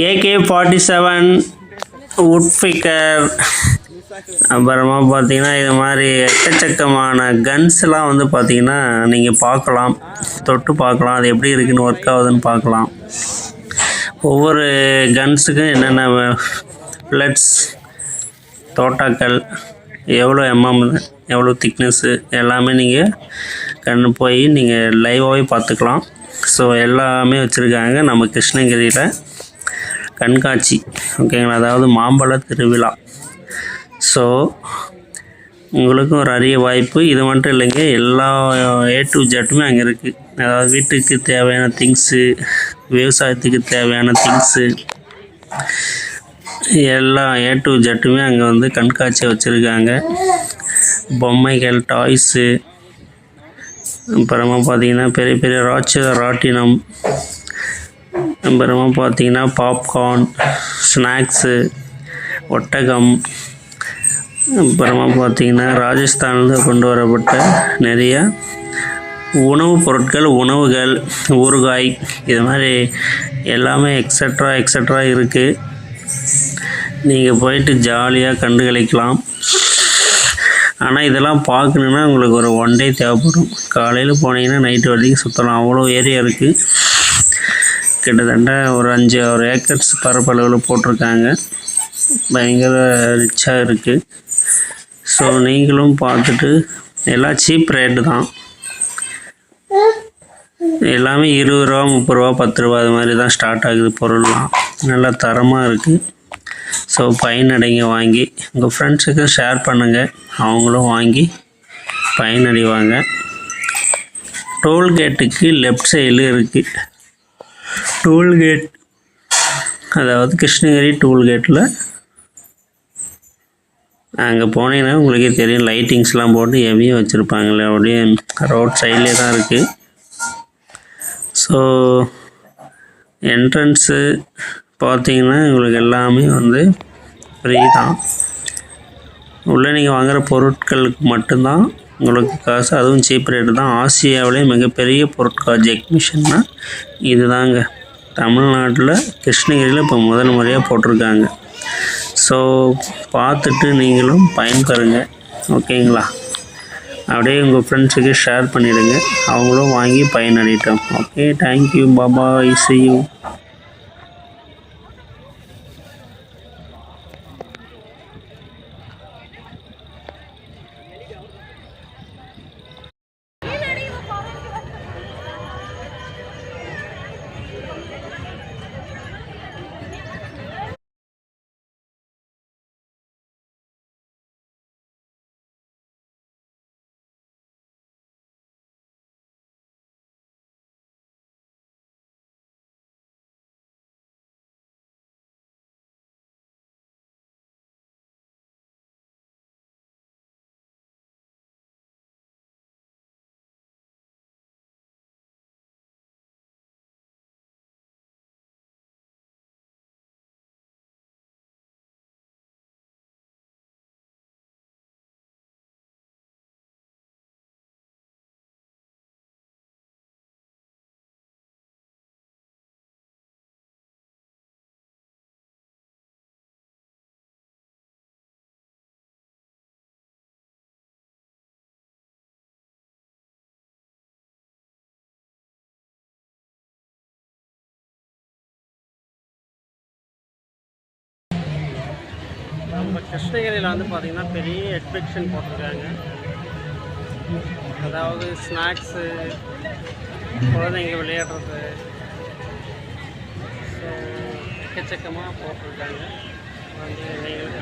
AK-47 உட்பிக்கர். அப்புறமா பார்த்தீங்கன்னா இது மாதிரி எக்கச்சக்கமான கன்ஸ்லாம் வந்து பார்த்தீங்கன்னா நீங்கள் பார்க்கலாம், தொட்டு பார்க்கலாம், அது எப்படி இருக்குன்னு ஒர்க் ஆகுதுன்னு பார்க்கலாம். ஒவ்வொரு கன்ஸுக்கும் என்னென்ன ஃப்ளட்ஸ், தோட்டாக்கள், எவ்வளோ எவ்வளோ திக்னஸ்ஸு எல்லாமே நீங்கள் கண்ணு போய் நீங்கள் லைவாகவே பார்த்துக்கலாம். ஸோ எல்லாமே வச்சுருக்காங்க நம்ம கிருஷ்ணகிரியில் கண்காட்சி, ஓகேங்களா, அதாவது மாம்பழ திருவிழா. ஸோ உங்களுக்கும் ஒரு அரிய வாய்ப்பு. இது மட்டும் இல்லைங்க, எல்லா A to Z அங்கே இருக்குது. அதாவது வீட்டுக்கு தேவையான திங்ஸு, விவசாயத்துக்கு தேவையான திங்ஸு, எல்லா A to Z அங்கே வந்து கண்காட்சியை வச்சுருக்காங்க. பொம்மைகள், டாய்ஸு, அப்புறமா பார்த்திங்கன்னா பெரிய பெரிய ராட்டினம், அப்புறமா பார்த்திங்கன்னா பாப்கார்ன், ஸ்நாக்ஸு, ஒட்டகம், அப்புறமா பார்த்திங்கன்னா ராஜஸ்தானில் கொண்டு வரப்பட்ட நிறைய உணவுப் பொருட்கள், உணவுகள், ஊறுகாய், இது மாதிரி எல்லாமே எக்ஸட்ரா இருக்குது. நீங்கள் போயிட்டு ஜாலியாக கண்டுகளிக்கலாம். ஆனால் இதெல்லாம் பார்க்கணுன்னா உங்களுக்கு ஒரு 1 day தேவைப்படும். காலையில் போனீங்கன்னா நைட்டு வரைக்கும் சுற்றலாம், அவ்வளோ ஏரியா இருக்குது. கிட்டத்தட்ட ஒரு 5-6 ஏக்கர்ஸ் பரப்பளவில் போட்டிருக்காங்க. பயங்கர ரிச்சாக இருக்குது. ஸோ நீங்களும் பார்த்துட்டு, எல்லாம் சீப் ரேட்டு தான், எல்லாமே 20 ரூபா, 30 ரூபா, 10 ரூபா அது மாதிரி தான் ஸ்டார்ட் ஆகுது. பொருள்லாம் நல்லா தரமாக இருக்குது. ஸோ பயனடைங்க, வாங்கி உங்கள் ஃப்ரெண்ட்ஸுக்கு ஷேர் பண்ணுங்கள், அவங்களும் வாங்கி பயனடைவாங்க. டோல்கேட்டுக்கு லெஃப்ட் சைடில் இருக்குது. டோல்கேட், அதாவது கிருஷ்ணகிரி டோல்கேட்டில் அங்கே போனீங்கன்னா உங்களுக்கே தெரியும், லைட்டிங்ஸ்லாம் போட்டு ஹெவியாக வச்சுருப்பாங்களே, அப்படியே ரோட் சைட்லேயே தான் இருக்குது. ஸோ என்ட்ரன்ஸு பார்த்தீங்கன்னா உங்களுக்கு எல்லாமே வந்து ஃப்ரீ தான். உள்ளே நீங்கள் வாங்குகிற பொருட்களுக்கு மட்டும்தான் உங்களுக்கு காசு, அதுவும் சீப் ரேட்டு தான். ஆசியாவிலே மிகப்பெரிய பொருட்காட்சி எக்ஸிபிஷன்னா இது தாங்க. தமிழ்நாட்டில் கிருஷ்ணகிரியில் இப்போ முதல் முறையாக போட்டிருக்காங்க. ஸோ பார்த்துட்டு நீங்களும் பயன்பெறுங்க, ஓகேங்களா. அப்படியே உங்கள் ஃப்ரெண்ட்ஸுக்கு ஷேர் பண்ணிவிடுங்க, அவங்களும் வாங்கி பயனடையட்டும். Okay, thank you, bye, see you. நம்ம கிருஷ்ணகிரியில் வந்து பார்த்திங்கன்னா பெரிய எக்ஸிபிஷன் போட்டிருக்காங்க. அதாவது ஸ்நாக்ஸு, குழந்தைங்க விளையாடுறது, எக்கச்சக்கமாக போட்டிருக்காங்க. வந்து நீங்கள்